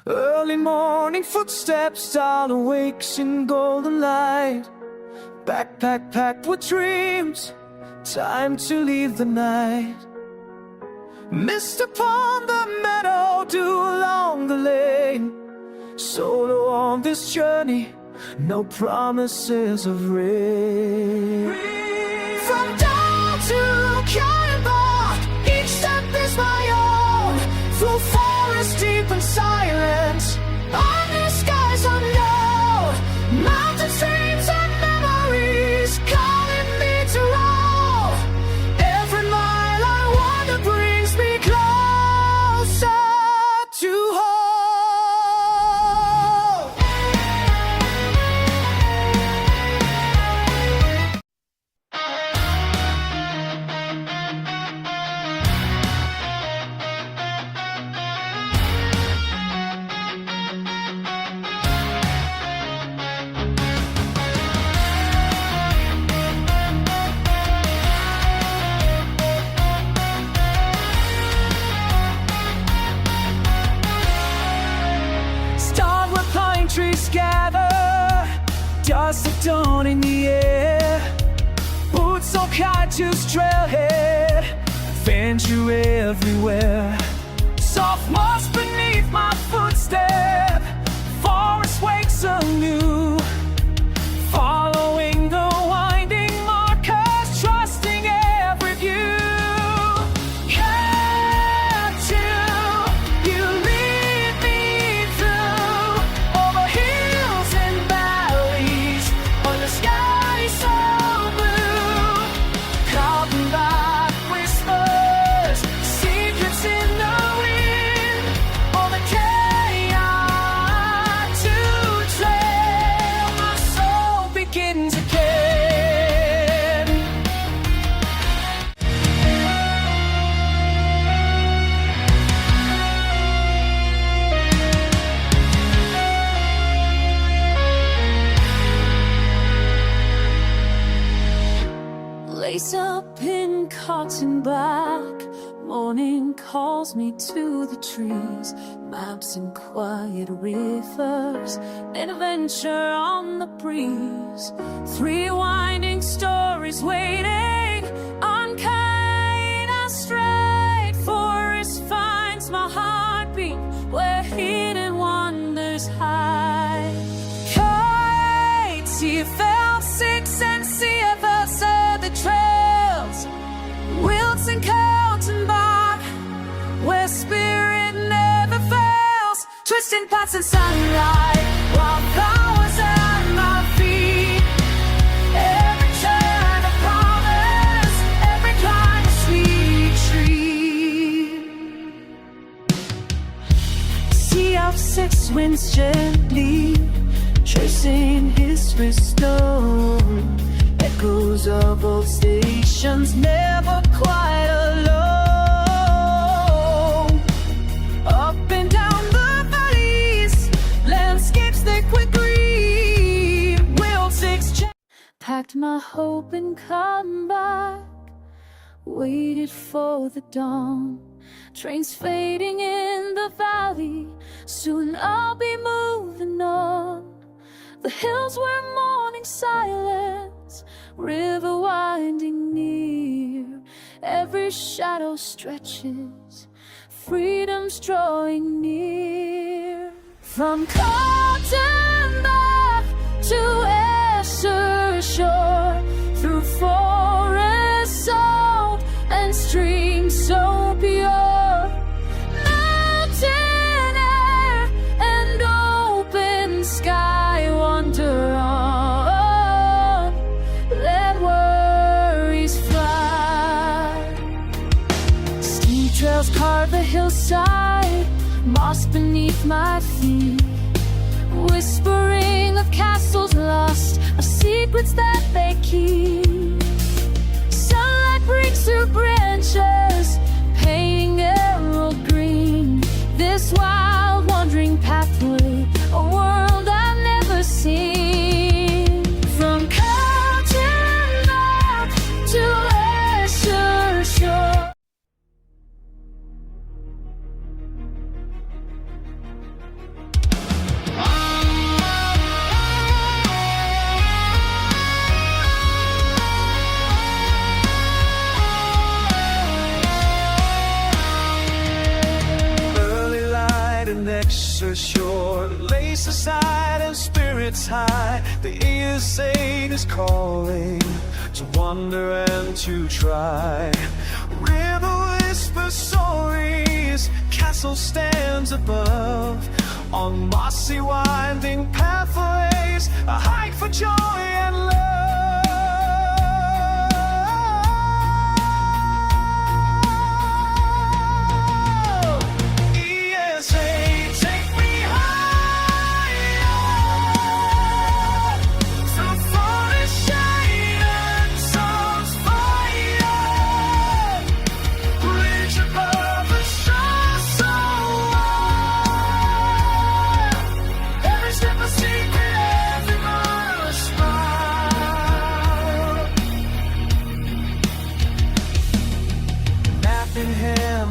Early morning footsteps, Dahl awakes in golden light. Backpack packed with dreams, time to leave the night. Mist upon the meadow, dew along the lane. Solo on this journey, no promises of rain. From Dahl to Kautenbach, each step is my own. Through forest deep and silent, under skies unknown. Mountain streams and memories calling me to roll. Every mile I wander brings me closer to home. Trees gather, dust of dawn in the air. Boots so high to trailhead, venture everywhere. Soft moss beneath my footstep, forest wakes anew. Following the winding markers, trusting every view. Lace up in Kautenbach, morning calls me to the trees. Maps and quiet rivers, an adventure on the breeze. Three winding stories waiting, unkind and straight. Forest finds my heartbeat, where hidden wonders hide. Kite, CFL 6 and CFL 7 the trails, Wilts and Kautenbach, where spirit never fails. Twisting paths in sunlight, wildflowers at my feet. Every turn a promise, every climb a sweet treat. Sea of 6 winds gently, tracing history's stone. Echoes of old stations, never quite alone. Up and down the valleys, landscapes they quickly will exchange. Packed my hope and come back, waited for the dawn. Trains fading in the valley, soon I'll be moving on. The hills were morning silence, river winding near. Every shadow stretches, freedom's drawing near. From Kautenbach to Esch-sur-Sûre, through forests old and streams so pure. Mountain air and open sky wander on, let worries fly. Steep trails carve the hillside, moss beneath my feet. Whispering of castles lost, of secrets that they keep. Sunlight breaks through branches, painting emerald green. This wild wandering pathway, a world I've never seen. From Kautenbach to Esch-sur-Sûre. and Esch-sur-Sûre, lace aside and spirits high. The Eocene is calling to wander and to try. River whispers stories, castle stands above. On mossy winding pathways, a hike for joy and love.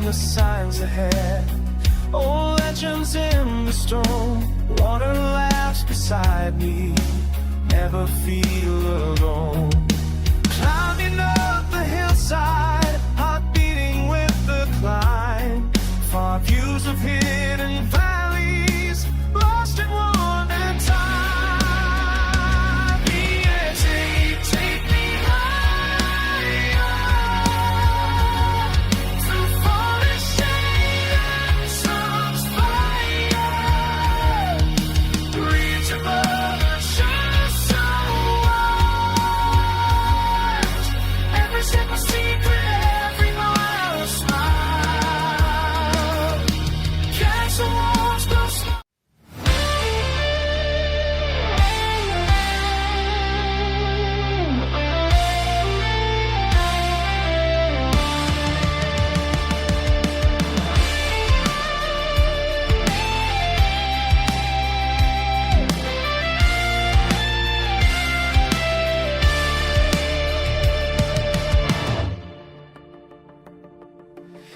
The signs ahead, old legends in the stone. Water laughs beside me, never feel alone. Climbing up the hillside, heart beating with the climb. Far views of hidden valleys, lost in wonder and time. Yeah, take me higher.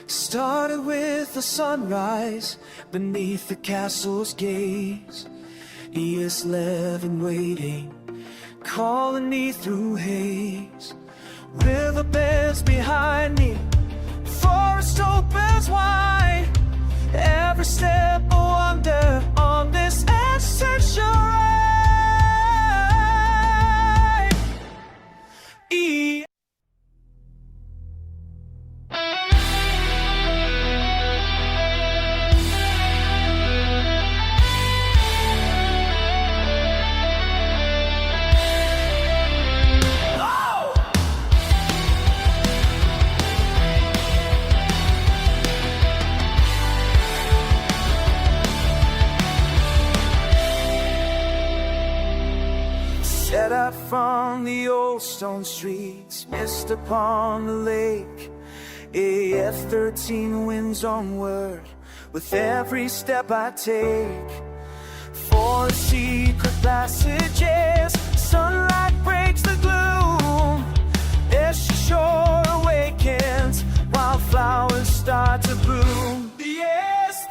Started with the sunrise beneath the castle's gaze. ES11 waiting, calling me through haze. Riverbeds behind me, forest opens wide. Every step a wonder on this essential ride. Set out from the old stone streets, mist upon the lake. AF-13 winds onward with every step I take. For secret passages, sunlight breaks the gloom. Esch-sur-Sûre awakens, wildflowers start to bloom. Yes,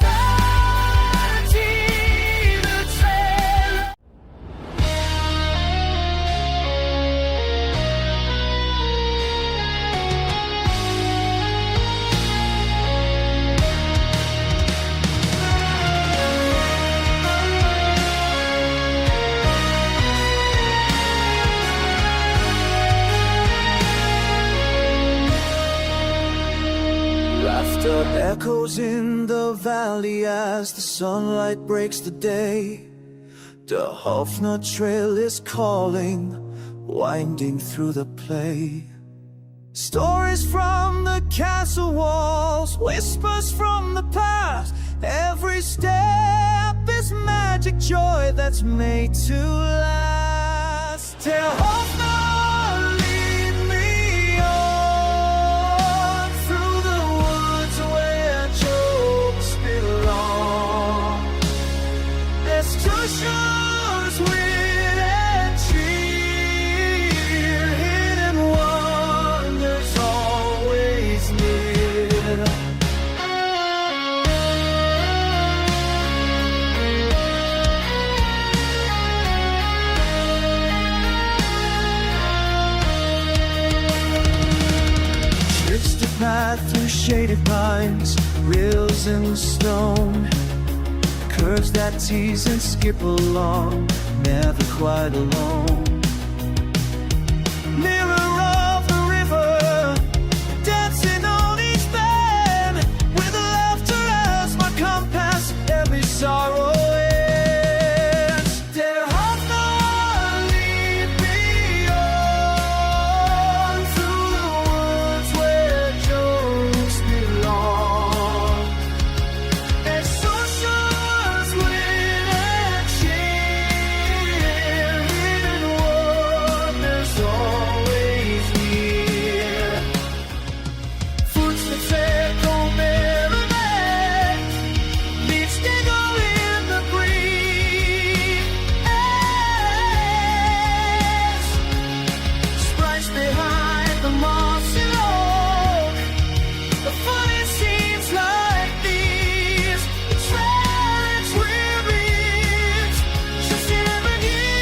echoes in the valley as the sunlight breaks the day. The Hofnaar trail is calling, winding through the play. Stories from the castle walls, whispers from the past. Every step is magic joy that's made to last. Tell Hofnaar, lead me on through the woods where jokes belong. There's two shores with and cheer, hidden wonders always near. Path through shaded pines, rills in the stone. birds that tease and skip along, never quite alone. Mirror of the river, dancing on each bend, with laughter as my compass, every sorrow ends. Der Hofnaar lead me on through the woods where jokes belong. Esch-sur-Sûre's wind and cheer, hidden wonders always near. Footsteps echo merriment, leaves dingle in the breeze. Sprites behind the moss and oak, the funny scenes like these, the tracks reveals, just never knew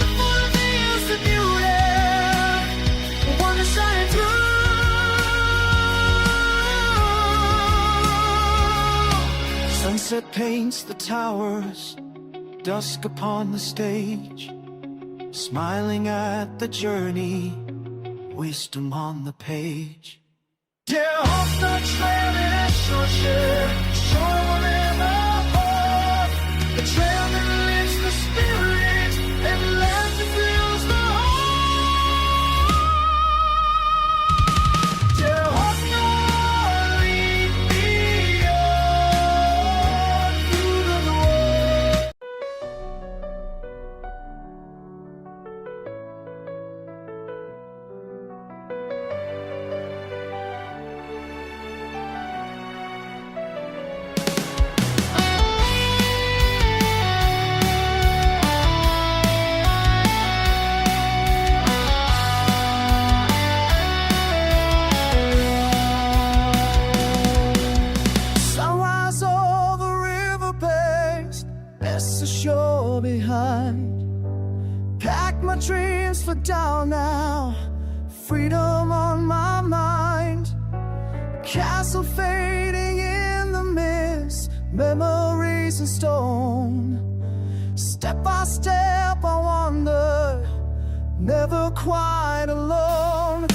the full reveals the beauty, the one that's shining through. Sunset paints the towers, dusk upon the stage, smiling at the journey, wisdom on the page. Der Hofnaar trail in Esch-sur-Sûre, shore forever off. The trail that lifts the spirit and laughter fills the heart. Der Hofnaar lead me on through the world. Sunrise over riverbanks, that's the shore behind. Pack my dreams for Dahl now, freedom on my mind. Castle fading in the mist, memories in stone. Step by step I wander, never quite alone.